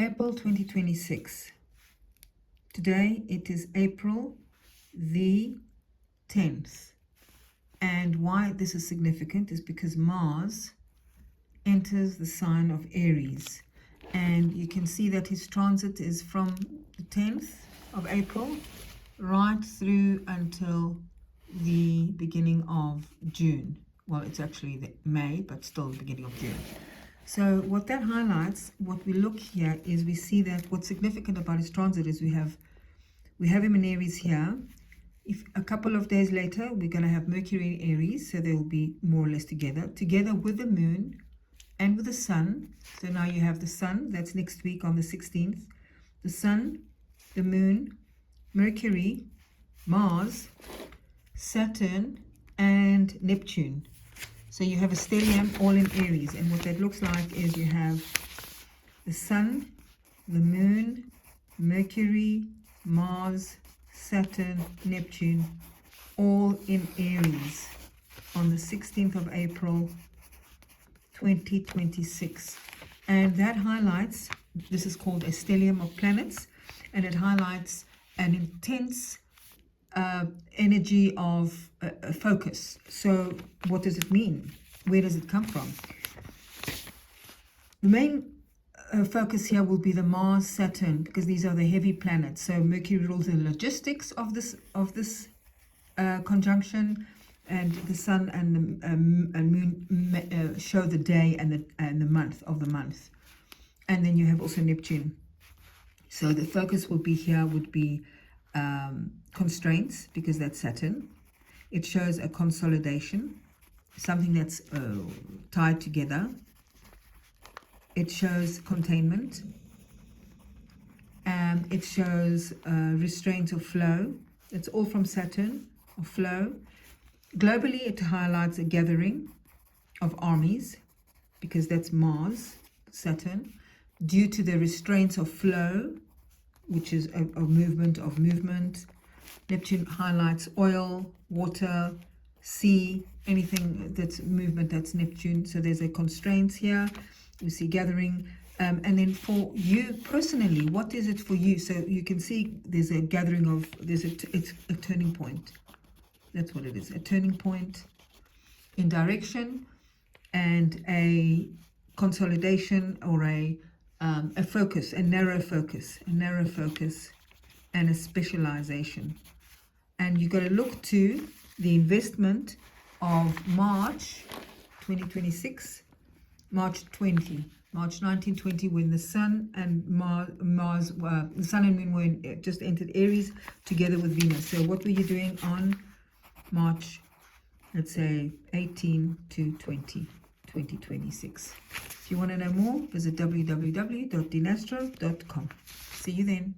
April 2026. Today it is April the 10th. And why this is significant is because Mars enters the sign of Aries. And you can see that his transit is from the 10th of April right through until the beginning of June. Well, it's actually the May, but still the beginning of June. So what that highlights, what we look here is we see that what's significant about his transit is we have him in Aries here. If a couple of days later, we're going to have Mercury in Aries, so they will be more or less together with the moon and with the sun. So now you have the sun, that's next week on the 16th. The sun, the moon, Mercury, Mars, Saturn, and Neptune. So you have a stellium all in Aries, and what that looks like is you have the sun, the moon, Mercury, Mars, Saturn, Neptune, all in Aries on the 16th of April 2026. And that highlights, this is called a stellium of planets, and it highlights an intense energy of focus. So what does it mean? Where does it come from? The main focus here will be the Mars Saturn, because these are the heavy planets. So Mercury rules the logistics of this conjunction, and the sun and the moon show the day and the month of the month. And then you have also Neptune. So the focus will be here would be constraints, because that's Saturn. It shows a consolidation, something that's tied together. It shows containment. It shows restraint or flow. It's all from Saturn, or flow. Globally, it highlights a gathering of armies, because that's Mars, Saturn, due to the restraints of flow, which is a movement of movement. Neptune highlights oil, water, sea, anything that's movement, that's Neptune. So there's a constraints here. You see gathering. And then for you personally, what is it for you? So you can see there's a gathering of, it's a turning point. That's what it is, a turning point in direction, and a consolidation, or a focus, a narrow focus, and a specialization. And you've got to look to the investment of March 2026, March 1920, when the sun and the sun and moon were just entered Aries together with Venus. So what were you doing on March, let's say 18 to 20, 2026? If you want to know more, visit www.dinastro.com. See you then.